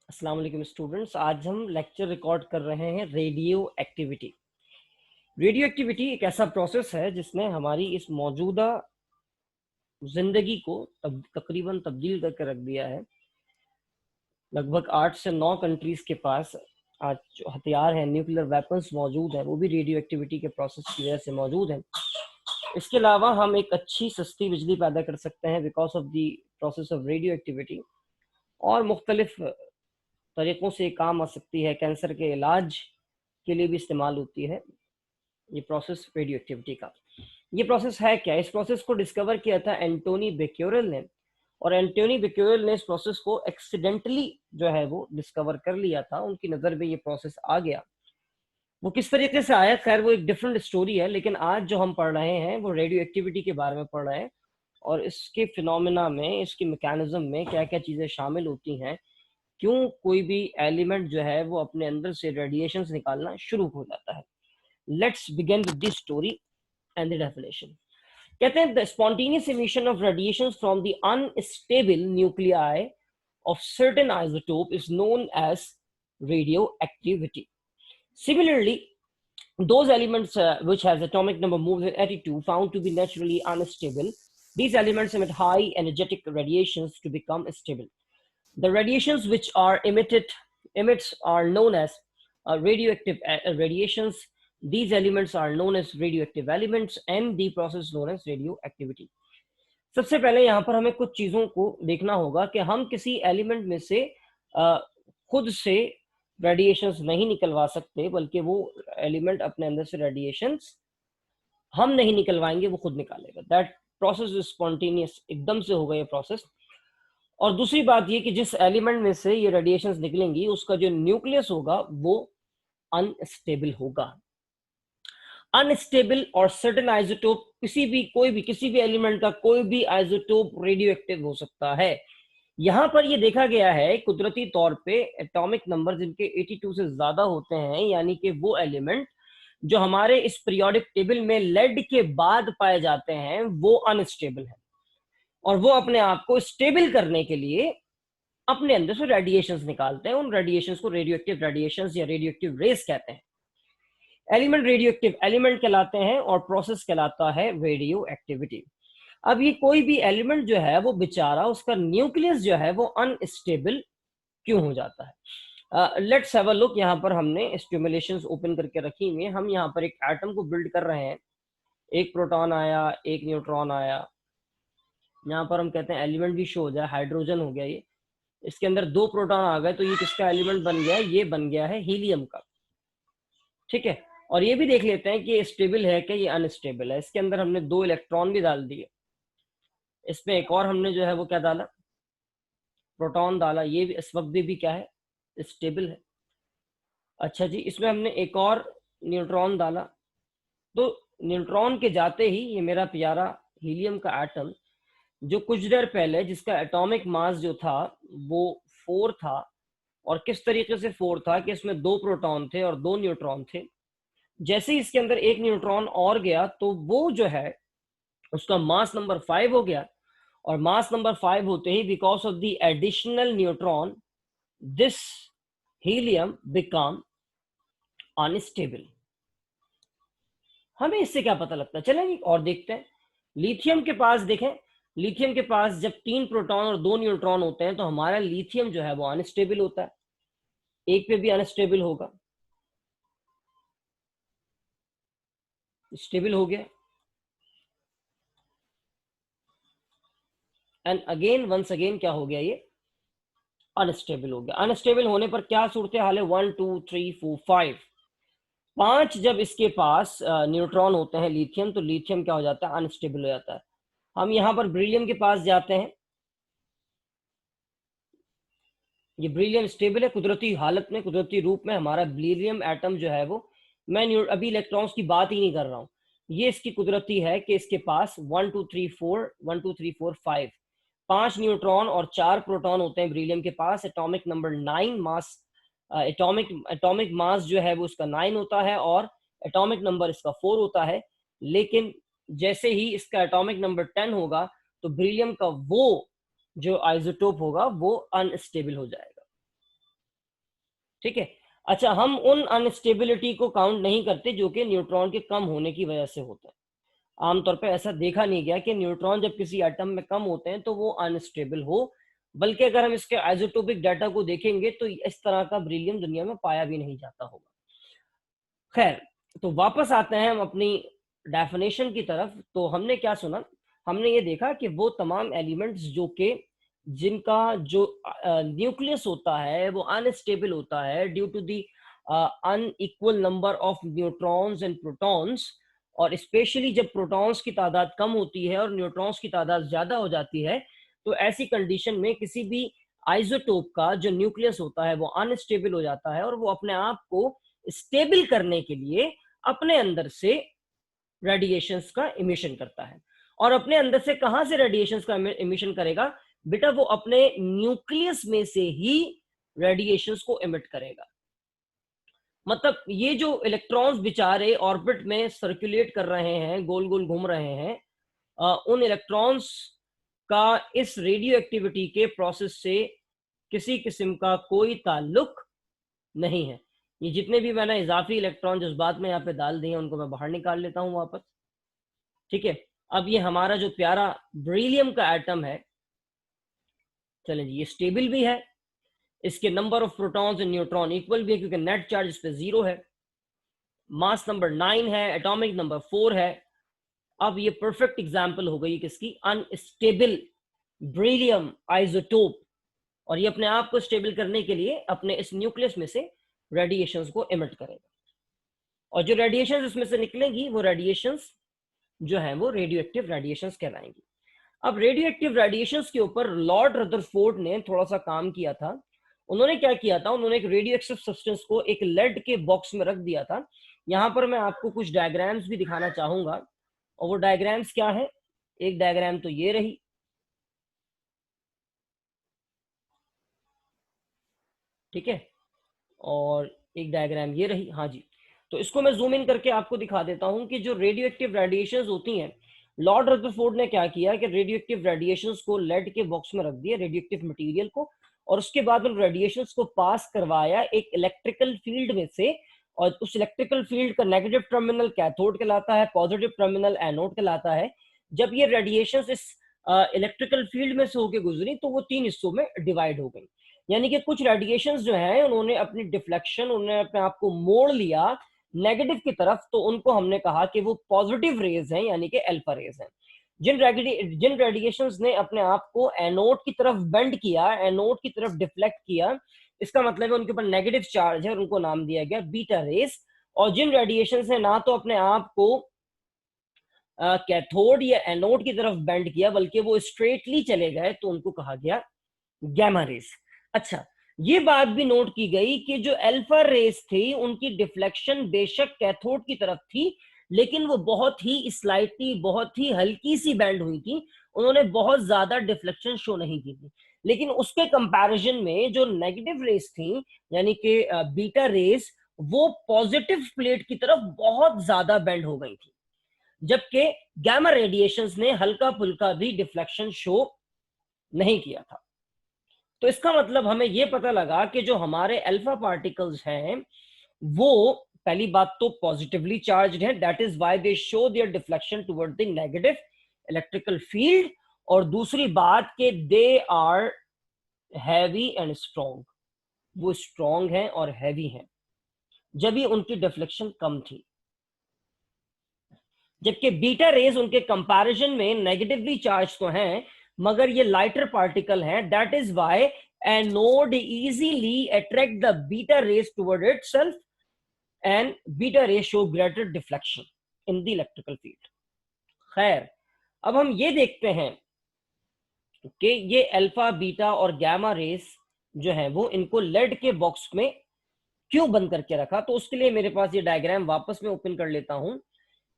अस्सलाम वालेकुम स्टूडेंट्स। आज हम लेक्चर रिकॉर्ड कर रहे हैं रेडियो एक्टिविटी। रेडियो एक्टिविटी एक ऐसा प्रोसेस है जिसने हमारी इस मौजूदा जिंदगी को तकरीबन तब्दील करके रख दिया है। लगभग 8 से 9 कंट्रीज के पास आज जो हथियार हैं, न्यूक्लियर वेपन्स मौजूद हैं, वो भी रेडियो एक्टिविटी के प्रोसेस की वजह से मौजूद हैं। इसके अलावा हम एक अच्छी सस्ती बिजली पैदा कर सकते हैं because of the process of radio activity, और मुख्तलिफ तरीक़ों से काम आ सकती है। कैंसर के इलाज के लिए भी इस्तेमाल होती है ये प्रोसेस रेडियो एक्टिविटी का। ये प्रोसेस है क्या? इस प्रोसेस को डिस्कवर किया था एंटोनी बेक्यूरेल ने, और एंटोनी बेक्यूरेल ने इस प्रोसेस को एक्सीडेंटली जो है वो डिस्कवर कर लिया था। उनकी नज़र में ये प्रोसेस आ गया। वो किस तरीके से आया, खैर वो एक डिफरेंट स्टोरी है, लेकिन आज जो हम पढ़ रहे हैं वो रेडियो एक्टिविटी के बारे में पढ़ रहे हैं और इसके फिनोमेना में, इसके मैकेनिज्म में क्या क्या चीज़ें शामिल होती हैं, क्यों कोई भी एलिमेंट जो है वो अपने अंदर से रेडिएशंस निकालना शुरू हो जाता है। Let's begin with this story and the definition. कहते हैं the spontaneous emission of radiations from the unstable nuclei of certain isotope is known as radioactivity. Similarly, those elements which has atomic number more than 82 found to be naturally unstable, these elements emit high energetic radiations to become stable. The radiations which are emits are known as radioactive radiations. These elements are known as radioactive elements and the process known as radioactivity. सबसे पहले यहाँ पर हमें कुछ चीज़ों को देखना होगा कि हम किसी एलिमेंट में से खुद से रेडिएशंस नहीं निकलवा सकते, बल्कि वो एलिमेंट अपने अंदर से रेडिएशंस हम नहीं निकलवाएंगे, वो खुद निकालेगा। दैट प्रोसेस इज स्पॉन्टेनियस, एकदम से होगा ये प्रोसेस। और दूसरी बात ये कि जिस एलिमेंट में से ये रेडिएशंस निकलेंगी उसका जो न्यूक्लियस होगा वो अनस्टेबल होगा। अनस्टेबल और सर्टेन आइसोटोप, किसी भी एलिमेंट का कोई भी आइसोटोप रेडियो एक्टिव हो सकता है। यहां पर ये देखा गया है कुदरती तौर पे एटॉमिक नंबर जिनके 82 से ज्यादा होते हैं, यानी कि वो एलिमेंट जो हमारे इस पीरियोडिक टेबल में लेड के बाद पाए जाते हैं, वो अनस्टेबल है और वो अपने आप को स्टेबल करने के लिए अपने अंदर से रेडिएशंस निकालते हैं। उन रेडिएशंस को रेडियोएक्टिव रेडिएशंस या रेडियोएक्टिव रेस कहते हैं। एलिमेंट रेडियोएक्टिव एलिमेंट कहलाते हैं और प्रोसेस कहलाता है रेडियो एक्टिविटी। अब ये कोई भी एलिमेंट जो है वो बेचारा, उसका न्यूक्लियस जो है वो अनस्टेबल क्यों हो जाता है? Let's have a look. यहाँ पर हमने स्टिमुलेशंस ओपन करके रखी हुई है। हम यहाँ पर एक एटम को बिल्ड कर रहे हैं। एक प्रोटॉन आया, एक न्यूट्रॉन आया। यहाँ पर हम कहते हैं एलिमेंट भी शो हो जाए, हाइड्रोजन हो गया ये। इसके अंदर 2 प्रोटॉन आ गए तो ये किसका एलिमेंट बन गया है? ये बन गया है हीलियम का। ठीक है, और ये भी देख लेते हैं कि ये स्टेबल है कि ये अनस्टेबल है। इसके अंदर हमने 2 इलेक्ट्रॉन भी डाल दिए। इसमें एक और हमने जो है वो क्या डाला? प्रोटॉन डाला। ये भी इस वक्त भी क्या है? स्टेबल है। अच्छा जी, इसमें हमने एक और न्यूट्रॉन डाला। तो न्यूट्रॉन के जाते ही ये मेरा प्यारा हीलियम का एटम, जो कुछ देर पहले जिसका एटॉमिक मास जो था वो 4 था, और किस तरीके से 4 था कि इसमें 2 प्रोटॉन थे और 2 न्यूट्रॉन थे। जैसे ही इसके अंदर एक न्यूट्रॉन और गया तो वो जो है उसका मास नंबर 5 हो गया, और मास नंबर 5 होते ही because of the additional neutron this helium become unstable. हमें इससे क्या पता लगता है? चलेंगे और देखते हैं। लिथियम के पास देखें, लिथियम के पास जब 3 प्रोटॉन और 2 न्यूट्रॉन होते हैं तो हमारा लिथियम जो है वो अनस्टेबल होता है। एक पे भी अनस्टेबल होगा, स्टेबल हो गया, एंड अगेन वंस अगेन क्या हो गया? ये अनस्टेबल हो गया। अनस्टेबल होने पर क्या सूरत हाल है? 1 2 3 4 5 5 जब इसके पास न्यूट्रॉन होते हैं लिथियम, तो लिथियम क्या हो जाता है? अनस्टेबल हो जाता है। हम यहाँ पर ब्रिलियम के पास जाते हैं। ये ब्रिलियम स्टेबल है कुदरती हालत में, कुदरती रूप में। हमारा ब्रिलियम एटम जो है वो, मैं अभी इलेक्ट्रॉन्स की बात ही नहीं कर रहा हूँ, ये इसकी कुदरती है कि इसके पास 1 2 3 4 5 न्यूट्रॉन और 4 प्रोटॉन होते हैं ब्रिलियम के पास। एटॉमिक नंबर 9 मास, एटॉमिक मास जो है वो इसका 9 होता है और एटॉमिक नंबर इसका 4 होता है। लेकिन जैसे ही इसका एटॉमिक नंबर 10 होगा तो ब्रिलियम का वो जो आइसोटोप होगा वो अनस्टेबल हो जाएगा। ठीक है। अच्छा, हम उन अनस्टेबिलिटी को काउंट नहीं करते जो कि न्यूट्रॉन के कम होने की वजह से होते हैं। आमतौर पे ऐसा देखा नहीं गया कि न्यूट्रॉन जब किसी एटम में कम होते हैं तो वो अनस्टेबल हो, बल्कि अगर हम इसके आइसोटोपिक डाटा को देखेंगे तो इस तरह का बेरिलियम दुनिया में पाया भी नहीं जाता होगा। खैर, तो वापस आते हैं हम अपनी डेफिनेशन की तरफ। तो हमने क्या सुना, हमने ये देखा कि वो तमाम एलिमेंट्स जो कि जिनका जो न्यूक्लियस होता है वो अनस्टेबल होता है due to the unequal number of neutrons and protons, और स्पेशली जब प्रोटॉन्स की तादाद कम होती है और न्यूट्रॉन्स की तादाद ज्यादा हो जाती है, तो ऐसी कंडीशन में किसी भी आइसोटोप का जो न्यूक्लियस होता है वो अनस्टेबल हो जाता है और वो अपने आप को स्टेबल करने के लिए अपने अंदर से रेडिएशंस का इमिशन करता है। और अपने अंदर से कहां से रेडिएशंस का इमिशन करेगा बेटा? वो अपने न्यूक्लियस में से ही रेडिएशंस को इमिट करेगा। मतलब ये जो इलेक्ट्रॉन्स बेचारे ऑर्बिट में सर्कुलेट कर रहे हैं, गोल गोल घूम रहे हैं, उन इलेक्ट्रॉन्स का इस रेडियो एक्टिविटी के प्रोसेस से किसी किस्म का कोई ताल्लुक नहीं है। ये जितने भी मैंने इजाफी इलेक्ट्रॉन जज्बात में यहाँ पे डाल दिए उनको मैं बाहर निकाल लेता हूँ वापस। ठीक है, अब ये हमारा जो प्यारा बेरिलियम का एटम है, चलें जी, ये स्टेबल भी है, इसके number of protons and neutron equal भी है क्योंकि नेट चार्ज इस पे 0 है, मास नंबर 9 है, एटॉमिक नंबर 4 है। अब ये परफेक्ट एग्जांपल हो गई किसकी? Unstable beryllium isotope. और ये अपने आप को स्टेबल करने के लिए अपने इस न्यूक्लियस में से रेडिएशंस को इमिट करेगा, और जो रेडिएशंस इसमें से निकलेंगी वो रेडिएशंस जो है वो रेडियो एक्टिव रेडिएशंस कहलाएंगी। अब रेडियो एक्टिव रेडिएशंस के ऊपर लॉर्ड रदरफोर्ड ने थोड़ा सा काम किया था। उन्होंने क्या किया था, उन्होंने एक रेडियो एक्टिव सब्सटेंस को एक लेड के बॉक्स में रख दिया था। यहाँ पर मैं आपको कुछ डायग्राम्स भी दिखाना चाहूंगा, और वो डायग्राम्स क्या है? एक डायग्राम तो ये रही, ठीक है, और एक डायग्राम ये रही। हाँ जी, तो इसको मैं जूम इन करके आपको दिखा देता हूं कि जो रेडियो एक्टिव रेडिएशंस होती हैं, लॉर्ड रदरफोर्ड ने क्या किया कि रेडियो एक्टिव रेडिएशंस को लेड के बॉक्स में रख दिया, रेडियो एक्टिव मटेरियल को, और उसके बाद उन रेडिएशंस को पास करवाया एक इलेक्ट्रिकल फील्ड में से, और उस इलेक्ट्रिकल फील्ड का नेगेटिव टर्मिनल कैथोड कहलाता है, पॉजिटिव टर्मिनल एनोड कहलाता है। जब ये रेडिएशंस इस इलेक्ट्रिकल फील्ड में से होकर गुजरी तो वो 3 हिस्सों में डिवाइड हो गई। यानी कि कुछ रेडिएशंस जो हैं उन्होंने अपनी डिफ्लेक्शन, उन्होंने अपने आप को मोड़ लिया नेगेटिव की तरफ, तो उनको हमने कहा कि वो पॉजिटिव रेज हैं, यानी कि अल्फा रेज हैं। जिन रेडिएशंस ने अपने आप को एनोड की तरफ बेंड किया, एनोड की तरफ डिफ्लेक्ट किया, इसका मतलब है उनके ऊपर नेगेटिव चार्ज है और उनको नाम दिया गया बीटा रेज। और जिन रेडिएशंस ने ना तो अपने आप को कैथोड या एनोड की तरफ बेंड किया बल्कि वो स्ट्रेटली चले गए, तो उनको कहा गया गैमा रेज। अच्छा, ये बात भी नोट की गई कि जो अल्फा रेस थी उनकी डिफ्लेक्शन बेशक कैथोड की तरफ थी, लेकिन वो बहुत ही स्लाइटली, बहुत ही हल्की सी बैंड हुई थी, उन्होंने बहुत ज्यादा डिफ्लेक्शन शो नहीं की थी। लेकिन उसके कंपैरिजन में जो नेगेटिव रेस थी, यानी कि बीटा रेस, वो पॉजिटिव प्लेट की तरफ बहुत ज्यादा बेंड हो गई थी, जबकि गैमा रेडिएशंस ने हल्का फुल्का भी डिफ्लेक्शन शो नहीं किया था। तो इसका मतलब हमें यह पता लगा कि जो हमारे अल्फा पार्टिकल्स हैं वो पहली बात तो पॉजिटिवली चार्ज्ड है, that is why they show their deflection toward the negative electrical field, और दूसरी बात कि they are heavy and strong, वो स्ट्रॉन्ग हैं और हैवी हैं, जब भी उनकी डिफ्लेक्शन कम थी। जबकि बीटा रेज उनके कंपैरिजन में नेगेटिवली चार्ज तो हैं मगर ये लाइटर पार्टिकल हैं, that is why anode easily attract the beta raise toward itself and beta raise show greater deflection in the electrical field. खैर, अब हम ये देखते हैं कि ये अल्फा, बीटा और गामा रेज जो है वो इनको लेड के बॉक्स में क्यों बंद करके रखा। तो उसके लिए मेरे पास ये डायग्राम वापस में ओपन कर लेता हूं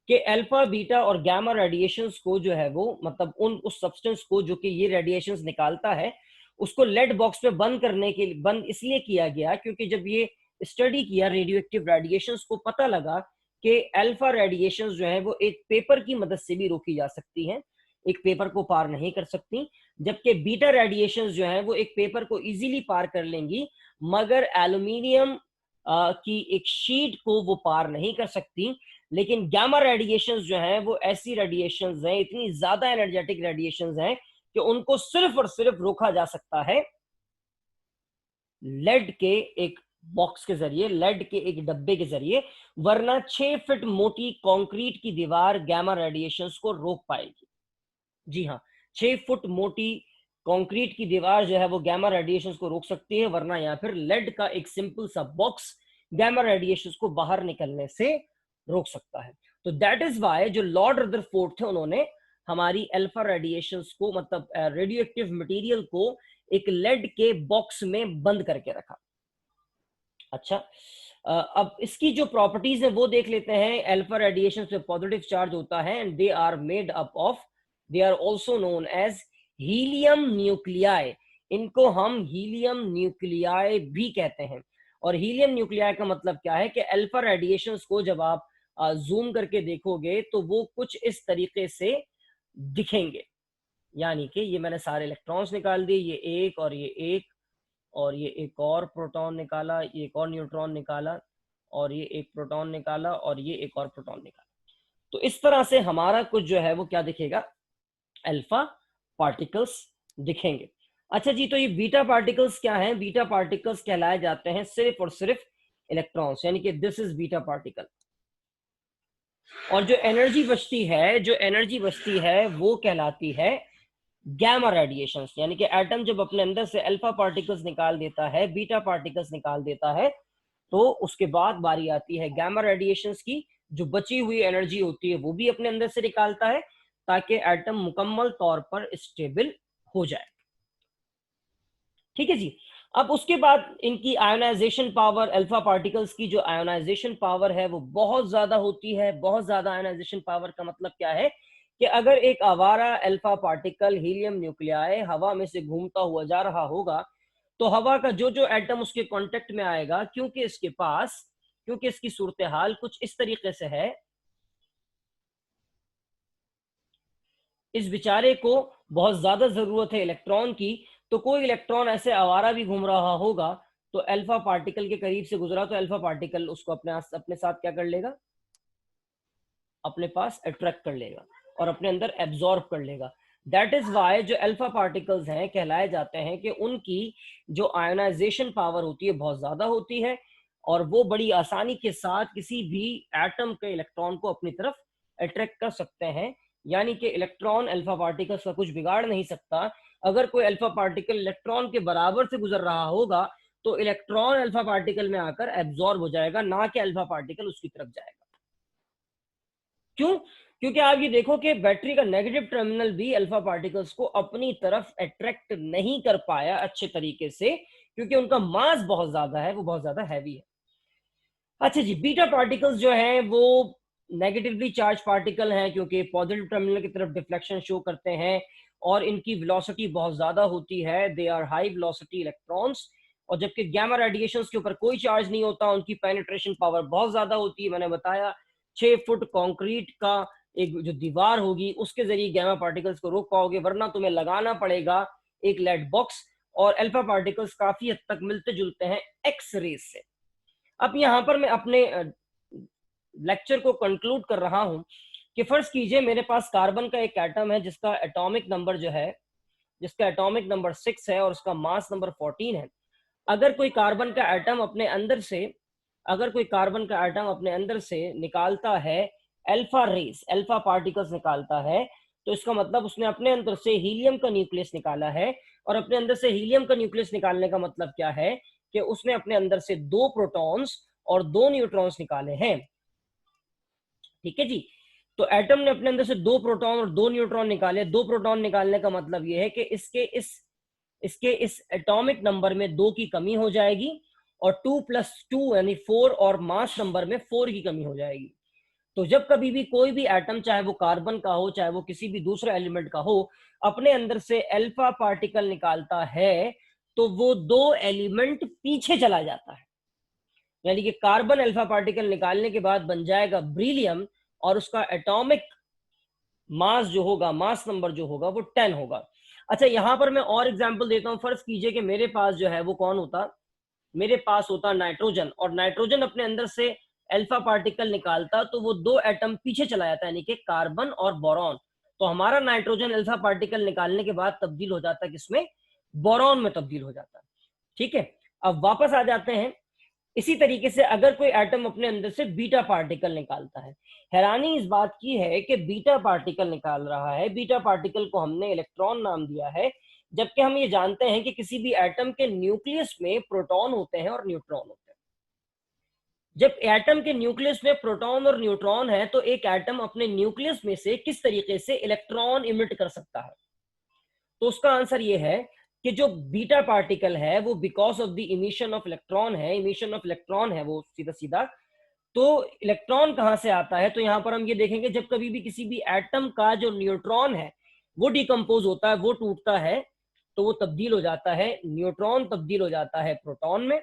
कि अल्फा, बीटा और गामा रेडिएशंस को जो है वो, मतलब उस सब्सटेंस को जो कि ये रेडिएशंस निकालता है, उसको लेड बॉक्स में बंद करने के लिए बंद इसलिए किया गया क्योंकि जब ये स्टडी किया रेडियो एक्टिव रेडिएशंस को, पता लगा कि अल्फा रेडिएशंस जो है वो एक पेपर की मदद से भी रोकी जा सकती हैं, एक पेपर को पार नहीं कर सकती, जबकि बीटा रेडिएशंस जो हैं वो एक पेपर को इजीली पार कर लेंगी, मगर एल्यूमिनियम की एक शीट को वो पार नहीं कर सकती। लेकिन गामा रेडिएशंस जो हैं वो ऐसी रेडिएशंस हैं, इतनी ज्यादा एनर्जेटिक रेडिएशंस हैं कि उनको सिर्फ और सिर्फ रोका जा सकता है लेड के एक बॉक्स के जरिए, लेड के एक डब्बे के जरिए, वरना 6 फीट मोटी कंक्रीट की दीवार गामा रेडिएशंस को रोक पाएगी। जी हाँ, 6 फुट मोटी कंक्रीट की दीवार जो है वो गामा रेडिएशंस को रोक सकती है, वरना या फिर लेड का एक सिंपल सा बॉक्स गामा रेडिएशंस को बाहर निकलने से रोक सकता है। तो दैट इज वाई जो लॉर्ड रदरफोर्ड थे उन्होंने हमारी अल्फा रेडिएशंस को, मतलब रेडियो एक्टिव मटेरियल को एक लेड के बॉक्स में बंद करके रखा। अच्छा, अब इसकी जो प्रॉपर्टीज है वो देख लेते हैं। अल्फा रेडिएशन पे पॉजिटिव चार्ज होता है and they are made up of, they are also known as helium nuclei. इनको हम हीलियम न्यूक्लियाई भी कहते हैं। और हीलियम न्यूक्लियाई का मतलब क्या है कि अल्फा रेडिएशंस को जब आप जूम करके देखोगे तो वो कुछ इस तरीके से दिखेंगे। यानी कि ये मैंने सारे इलेक्ट्रॉन्स निकाल दिए, ये एक और ये एक और ये एक और प्रोटॉन निकाला, ये एक और न्यूट्रॉन निकाला और ये एक प्रोटॉन निकाला और ये एक और प्रोटॉन निकाला। तो इस तरह से हमारा कुछ जो है वो क्या दिखेगा, अल्फा पार्टिकल्स दिखेंगे। अच्छा जी, तो ये बीटा पार्टिकल्स क्या हैं? बीटा पार्टिकल्स कहलाए जाते हैं सिर्फ और सिर्फ इलेक्ट्रॉन्स, यानी कि दिस इज बीटा पार्टिकल। और जो एनर्जी बचती है वो कहलाती है गैमा रेडिएशंस। यानी कि एटम जब अपने अंदर से अल्फा पार्टिकल्स निकाल देता है, बीटा पार्टिकल्स निकाल देता है, तो उसके बाद बारी आती है गैमा रेडिएशंस की। जो बची हुई एनर्जी होती है वो भी अपने अंदर से निकालता है ताकि एटम मुकम्मल तौर पर स्टेबल हो जाए। ठीक है जी। अब उसके बाद इनकी आयोनाइजेशन पावर, अल्फा पार्टिकल्स की जो आयोनाइजेशन पावर है वो बहुत ज्यादा होती है। बहुत ज्यादा आयोनाइजेशन पावर का मतलब क्या है कि अगर एक आवारा अल्फा पार्टिकल हीलियम न्यूक्लियाई हवा में से घूमता हुआ जा रहा होगा, तो हवा का जो जो एटम उसके कांटेक्ट में आएगा, क्योंकि इसकी सूरत हाल कुछ इस तरीके से है, इस बेचारे को बहुत ज्यादा जरूरत है इलेक्ट्रॉन की, तो कोई इलेक्ट्रॉन ऐसे आवारा भी घूम रहा होगा तो अल्फा पार्टिकल के करीब से गुजरा तो अल्फा पार्टिकल उसको अपने साथ क्या कर लेगा, अपने पास अट्रैक्ट कर लेगा और अपने अंदर एब्जॉर्ब कर लेगा। दैट इज वाई जो अल्फा पार्टिकल्स हैं कहलाए जाते हैं कि उनकी जो आयोनाइजेशन पावर होती है बहुत ज्यादा होती है और वो बड़ी आसानी के साथ किसी भी एटम के इलेक्ट्रॉन को अपनी तरफ अट्रैक्ट कर सकते हैं। यानी कि इलेक्ट्रॉन अल्फा पार्टिकल्स का कुछ बिगाड़ नहीं सकता। अगर कोई अल्फा पार्टिकल इलेक्ट्रॉन के बराबर से गुजर रहा होगा तो इलेक्ट्रॉन अल्फा पार्टिकल में आकर एब्जॉर्ब हो जाएगा, ना कि अल्फा पार्टिकल उसकी तरफ जाएगा। क्यों? क्योंकि आप ये देखो कि बैटरी का नेगेटिव टर्मिनल भी अल्फा पार्टिकल्स को अपनी तरफ अट्रैक्ट नहीं कर पाया अच्छे तरीके से, क्योंकि उनका मास बहुत ज्यादा है, वो बहुत ज्यादा हैवी है। अच्छा जी, बीटा पार्टिकल्स जो हैं वो नेगेटिवली चार्ज पार्टिकल हैं क्योंकि पॉजिटिव टर्मिनल की तरफ डिफ्लेक्शन शो करते हैं और इनकी वेलोसिटी बहुत ज्यादा होती है। They are high velocity electrons. और जबकि गैमा रेडिएशंस के ऊपर कोई चार्ज नहीं होता, उनकी पेनिट्रेशन पावर बहुत ज्यादा होती है। मैंने बताया 6 फुट कंक्रीट का एक जो दीवार होगी उसके जरिए गैमा पार्टिकल्स को रोक पाओगे, वरना तुम्हें लगाना पड़ेगा एक लेड बॉक्स। और अल्फा पार्टिकल्स काफी हद तक मिलते जुलते हैं एक्स रेज से। अब यहां पर मैं अपने लेक्चर को कंक्लूड कर रहा हूं कि फर्ज कीजिए मेरे पास कार्बन का एक एटम है जिसका एटॉमिक नंबर जो है, जिसका एटॉमिक नंबर 6 है और उसका मास नंबर 14 है। अगर कोई कार्बन का एटम अपने अंदर से, अगर कोई कार्बन का एटम अपने अंदर से निकालता है अल्फा रेस, अल्फा पार्टिकल्स निकालता है, तो इसका मतलब उसने अपने अंदर से हीलियम का न्यूक्लियस निकाला है। और अपने अंदर से हीलियम का न्यूक्लियस निकालने का मतलब क्या है कि उसने अपने अंदर से 2 प्रोटॉन्स और 2 न्यूट्रॉन्स निकाले हैं। ठीक है जी। तो एटम ने अपने अंदर से 2 प्रोटॉन और 2 न्यूट्रॉन निकाले। 2 प्रोटॉन निकालने का मतलब यह है कि इसके इस एटॉमिक नंबर में 2 की कमी हो जाएगी और 2 + 2 यानी 4 और मास नंबर में 4 की कमी हो जाएगी। तो जब कभी भी कोई भी एटम, चाहे वो कार्बन का हो चाहे वो किसी भी दूसरे एलिमेंट का हो, अपने अंदर से अल्फा पार्टिकल निकालता है तो वो 2 एलिमेंट पीछे चला जाता है। यानी कि कार्बन अल्फा पार्टिकल निकालने के बाद बन जाएगा ब्रीलियम और उसका एटॉमिक मास जो होगा, मास नंबर जो होगा वो 10 होगा। अच्छा, यहाँ पर मैं और एग्जांपल देता हूँ। फर्ज कीजिए कि मेरे पास जो है वो कौन होता, मेरे पास होता नाइट्रोजन, और नाइट्रोजन अपने अंदर से अल्फा पार्टिकल निकालता, तो वो 2 एटम पीछे चला जाता, यानी कि कार्बन और बोरॉन। तो हमारा नाइट्रोजन अल्फा पार्टिकल निकालने के बाद तब्दील हो जाता किसमें, बोरॉन में तब्दील हो जाता। ठीक है, अब वापस आ जाते हैं। इसी तरीके से अगर कोई एटम अपने अंदर से बीटा पार्टिकल निकालता है, हैरानी इस बात की है कि बीटा पार्टिकल निकाल रहा है, बीटा पार्टिकल को हमने इलेक्ट्रॉन नाम दिया है, जबकि हम ये जानते हैं कि किसी भी एटम के न्यूक्लियस में प्रोटॉन होते हैं और न्यूट्रॉन होते हैं। जब एटम के न्यूक्लियस में प्रोटॉन और न्यूट्रॉन है, तो एक एटम अपने न्यूक्लियस में से किस तरीके से इलेक्ट्रॉन इमिट कर सकता है? तो उसका आंसर ये है कि जो बीटा पार्टिकल है वो because of the emission of electron है, इमिशन ऑफ इलेक्ट्रॉन है वो सीधा सीधा। तो इलेक्ट्रॉन कहां से आता है? तो यहां पर हम ये देखेंगे, जब कभी भी किसी भी एटम का जो न्यूट्रॉन है वो डिकम्पोज होता है, वो टूटता है, तो वो तब्दील हो जाता है, न्यूट्रॉन तब्दील हो जाता है प्रोटॉन में,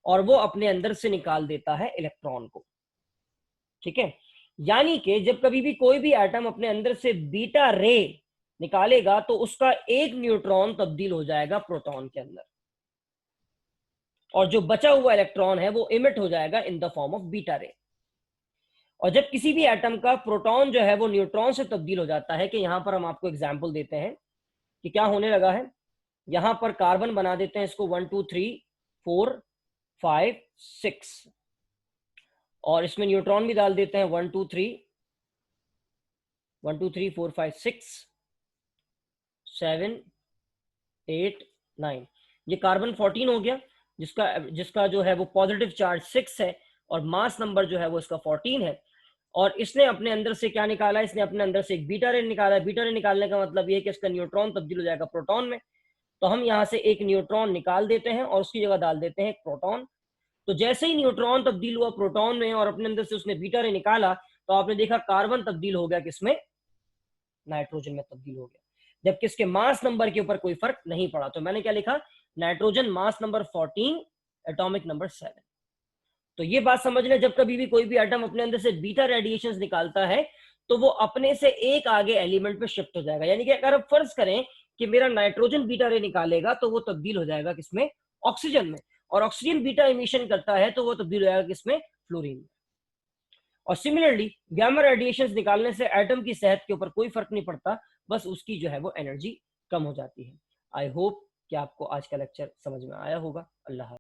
और वो अपने अंदर से निकाल देता है इलेक्ट्रॉन को। ठीक है, यानी कि जब कभी भी कोई भी एटम अपने अंदर से बीटा रे निकालेगा, तो उसका एक न्यूट्रॉन तब्दील हो जाएगा प्रोटॉन के अंदर, और जो बचा हुआ इलेक्ट्रॉन है वो इमिट हो जाएगा in the form of beta रे। और जब किसी भी एटम का प्रोटॉन जो है वो न्यूट्रॉन से तब्दील हो जाता है, कि यहां पर हम आपको एग्जांपल देते हैं कि क्या होने लगा है। यहां पर कार्बन बना देते हैं इसको 1 2 3 4 5 6, और इसमें न्यूट्रॉन भी डाल देते हैं 1 2 3 1 2 3 4 5 6 7 8 9। ये कार्बन 14 हो गया, जिसका जिसका जो है वो पॉजिटिव चार्ज 6 है, और मास नंबर जो है वो इसका 14 है। और इसने अपने अंदर से क्या निकाला? इसने अपने अंदर से एक बीटा रे निकाला है। बीटा रे निकालने का मतलब ये है कि इसका न्यूट्रॉन तब्दील हो जाएगा प्रोटॉन में। तो हम यहाँ से एक न्यूट्रॉन निकाल देते हैं और उसकी जगह डाल देते हैं एक प्रोटॉन। तो जैसे ही न्यूट्रॉन तब्दील हुआ प्रोटॉन में और अपने अंदर से उसने बीटा रे निकाला, तो आपने देखा कार्बन तब्दील हो गया किसमें? नाइट्रोजन में तब्दील हो गया, जबकि इसके मास नंबर के ऊपर कोई फर्क नहीं पड़ा। तो मैंने क्या लिखा? Nitrogen mass number 14, atomic number 7। तो ये बात समझ लें, जब कभी भी कोई भी एटम अपने अंदर से बीटा रेडिएशंस निकालता है, तो वो अपने से एक आगे एलिमेंट पे शिफ्ट हो जाएगा। यानी कि अगर आप फर्ज करें कि मेरा नाइट्रोजन बीटा रे निकालेगा, तो वो तब्दील हो जाएगा किसमें? ऑक्सीजन में। और ऑक्सीजन बीटा इमिशन करता है, तो वो तब्दील हो जाएगा किसमें? फ्लोरीन में। और सिमिलरली गामा रेडिएशंस निकालने से एटम की सेहत के ऊपर कोई फर्क नहीं पड़ता, बस उसकी जो है वो एनर्जी कम हो जाती है। आई होप कि आपको आज का लेक्चर समझ में आया होगा। अल्लाह।